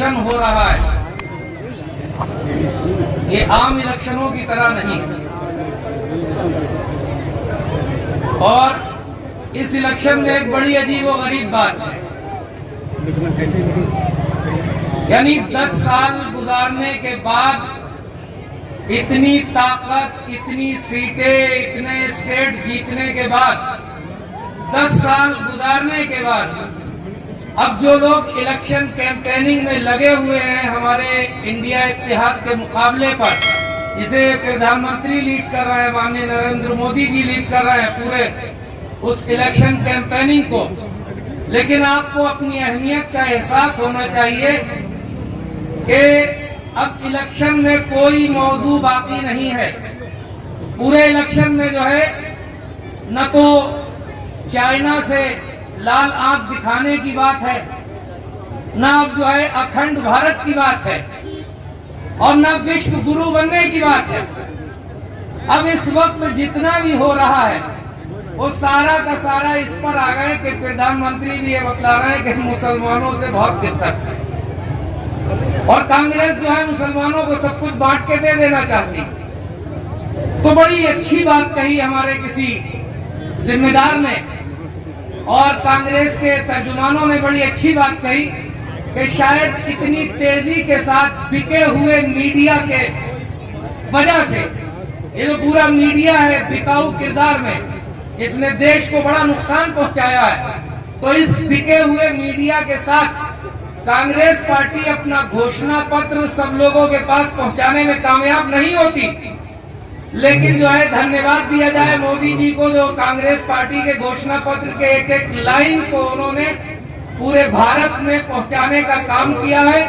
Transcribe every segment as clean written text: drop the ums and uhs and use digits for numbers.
Election हो रहा है ये आम इलेक्शनों की तरह नहीं है। और इस इलेक्शन में एक बड़ी अजीब व गरीब बात है, यानी 10 साल गुजारने के बाद इतनी ताकत, इतनी सीटें, इतने स्टेट जीतने के बाद, 10 साल गुजारने के बाद अब जो लोग इलेक्शन कैंपेनिंग में लगे हुए हैं हमारे इंडिया इत्तेहाद के मुकाबले पर, जिसे प्रधानमंत्री लीड कर रहे हैं, माननीय नरेंद्र मोदी जी लीड कर रहे हैं पूरे उस इलेक्शन कैंपेनिंग को, लेकिन आपको अपनी अहमियत का एहसास होना चाहिए कि अब इलेक्शन में कोई मौजू बाकी नहीं है। पूरे इलेक्शन में जो है न तो चाइना से लाल आंख दिखाने की बात है, न अब जो है अखंड भारत की बात है, और न विश्व गुरु बनने की बात है। अब इस वक्त जितना भी हो रहा है वो सारा का सारा इस पर आ गए कि प्रधानमंत्री भी ये बतला रहे हैं कि मुसलमानों से बहुत दिक्कत है, और कांग्रेस जो है मुसलमानों को सब कुछ बांट के दे देना चाहती। तो बड़ी अच्छी बात कही हमारे किसी जिम्मेदार ने, और कांग्रेस के तर्जुमानों ने बड़ी अच्छी बात कही कि शायद इतनी तेजी के साथ बिके हुए मीडिया के वजह से, ये जो पूरा मीडिया है बिकाऊ किरदार में, इसने देश को बड़ा नुकसान पहुंचाया है। तो इस बिके हुए मीडिया के साथ कांग्रेस पार्टी अपना घोषणा पत्र सब लोगों के पास पहुंचाने में कामयाब नहीं होती, लेकिन जो है धन्यवाद दिया जाए मोदी जी को, जो कांग्रेस पार्टी के घोषणा पत्र के एक एक लाइन को उन्होंने पूरे भारत में पहुंचाने का काम किया है,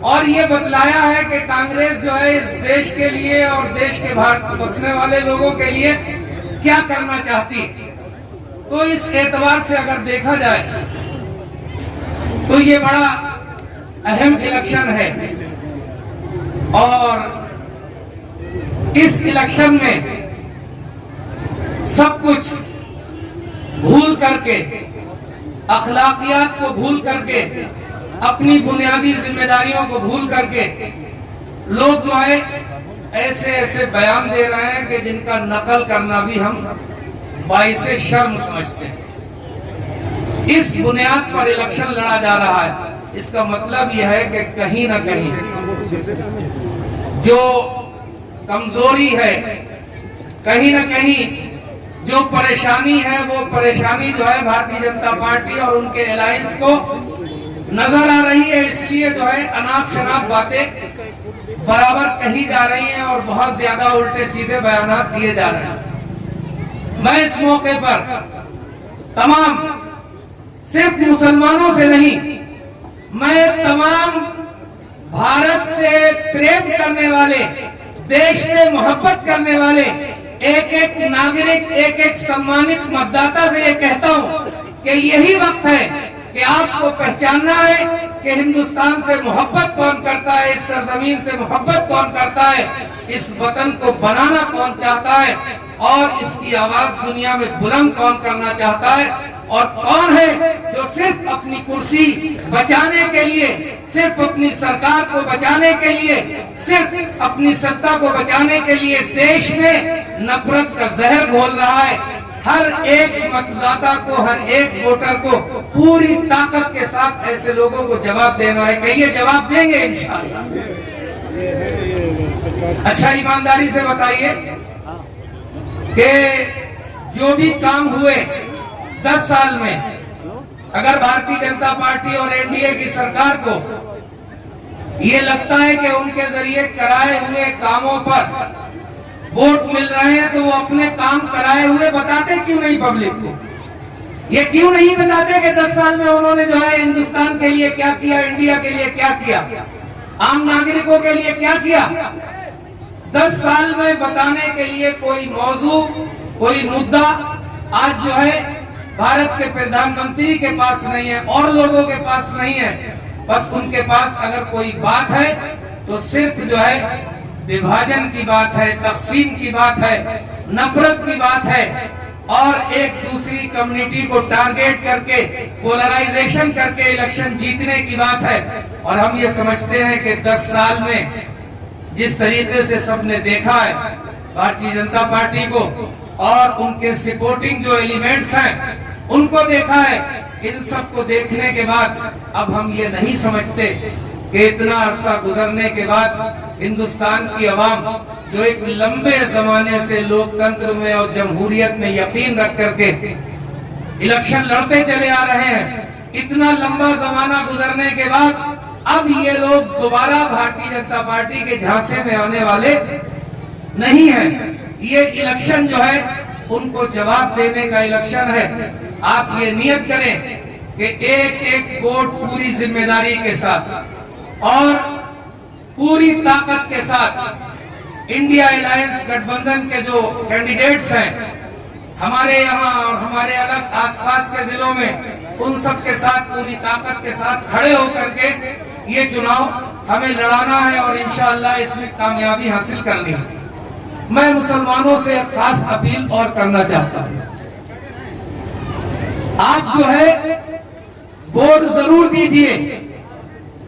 और ये बतलाया है कि कांग्रेस जो है इस देश के लिए और देश के बाहर बसने वाले लोगों के लिए क्या करना चाहती। तो इस एतबार से अगर देखा जाए तो ये बड़ा अहम इलेक्शन है, और इस इलेक्शन में सब कुछ भूल करके, अखलाकियात को भूल करके, अपनी बुनियादी जिम्मेदारियों को भूल करके लोग जो है ऐसे ऐसे बयान दे रहे हैं कि जिनका नकल करना भी हम बाइसे शर्म समझते हैं। इस बुनियाद पर इलेक्शन लड़ा जा रहा है। इसका मतलब यह है कि कहीं ना कहीं जो कमजोरी है, कहीं ना कहीं जो परेशानी है, वो परेशानी जो है भारतीय जनता पार्टी और उनके अलायंस को नजर आ रही है। इसलिए जो है अनाप शनाप बातें बराबर कही जा रही हैं और बहुत ज्यादा उल्टे सीधे बयानात दिए जा रहे हैं। मैं इस मौके पर तमाम, सिर्फ मुसलमानों से नहीं, मैं तमाम भारत से प्रेम करने वाले, देश से मोहब्बत करने वाले एक एक नागरिक, एक एक सम्मानित मतदाता से ये कहता हूं कि यही वक्त है कि आपको पहचानना है कि हिंदुस्तान से मोहब्बत कौन करता है, इस सरजमीन से मोहब्बत कौन करता है, इस वतन को बनाना कौन चाहता है, और इसकी आवाज दुनिया में बुलंद कौन करना चाहता है, और कौन है जो सिर्फ अपनी कुर्सी बचाने के लिए, सिर्फ अपनी सरकार को बचाने के लिए, सिर्फ अपनी सत्ता को बचाने के लिए देश में नफरत का जहर घोल रहा है। हर एक मतदाता को, हर एक वोटर को पूरी ताकत के साथ ऐसे लोगों को जवाब देना है। कहिए जवाब देंगे इंशाअल्लाह। अच्छा, ईमानदारी से बताइए कि जो भी काम हुए 10 साल में, अगर भारतीय जनता पार्टी और एनडीए की सरकार को ये लगता है कि उनके जरिए कराए हुए कामों पर वोट मिल रहे हैं, तो वो अपने काम कराए हुए बताते क्यों नहीं पब्लिक को? ये क्यों नहीं बताते कि 10 साल में उन्होंने जो है हिंदुस्तान के लिए क्या किया, इंडिया के लिए क्या किया, आम नागरिकों के लिए क्या किया? 10 साल में बताने के लिए कोई मौजू, कोई मुद्दा आज जो है भारत के प्रधानमंत्री के पास नहीं है और लोगों के पास नहीं है। बस उनके पास अगर कोई बात है तो सिर्फ जो है विभाजन की बात है, तकसीम की बात है, नफरत की बात है, और एक दूसरी कम्युनिटी को टारगेट करके पोलराइजेशन करके इलेक्शन जीतने की बात है। और हम ये समझते हैं कि 10 साल में जिस तरीके से सबने देखा है भारतीय जनता पार्टी को और उनके सपोर्टिंग जो एलिमेंट्स हैं उनको देखा है, इन सब को देखने के बाद अब हम ये नहीं समझते कि इतना अरसा गुजरने के बाद हिंदुस्तान की आवाम जो एक लंबे जमाने से लोकतंत्र में और जमहूरियत में यकीन रख करके इलेक्शन लड़ते चले आ रहे हैं, इतना लंबा जमाना गुजरने के बाद अब ये लोग दोबारा भारतीय जनता पार्टी के झांसे में आने वाले नहीं है। ये इलेक्शन जो है उनको जवाब देने का इलेक्शन है। आप ये नियत करें कि एक एक वोट पूरी जिम्मेदारी के साथ और पूरी ताकत के साथ इंडिया अलायंस गठबंधन के जो कैंडिडेट्स हैं हमारे यहाँ और हमारे अलग आसपास के जिलों में, उन सब के साथ पूरी ताकत के साथ खड़े होकर के ये चुनाव हमें लड़ाना है और इंशाअल्लाह इसमें कामयाबी हासिल करनी है। मैं मुसलमानों से खास अपील और करना चाहता हूं, आप जो है वोट जरूर दीजिए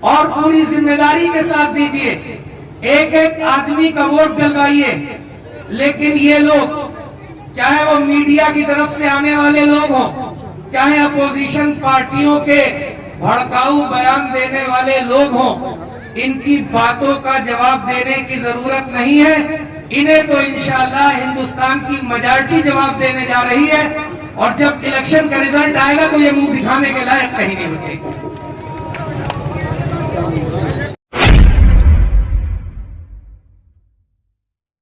और पूरी जिम्मेदारी के साथ दीजिए। एक एक आदमी का वोट डलवाइए, लेकिन ये लोग चाहे वो मीडिया की तरफ से आने वाले लोग हों, चाहे अपोजिशन पार्टियों के भड़काऊ बयान देने वाले लोग हों, इनकी बातों का जवाब देने की जरूरत नहीं है। इन्हें तो इंशाअल्लाह हिंदुस्तान की मेजॉरिटी जवाब देने जा रही है और जब इलेक्शन का रिजल्ट आएगा तो ये मुंह दिखाने के लायक कहीं नहीं बचेगा।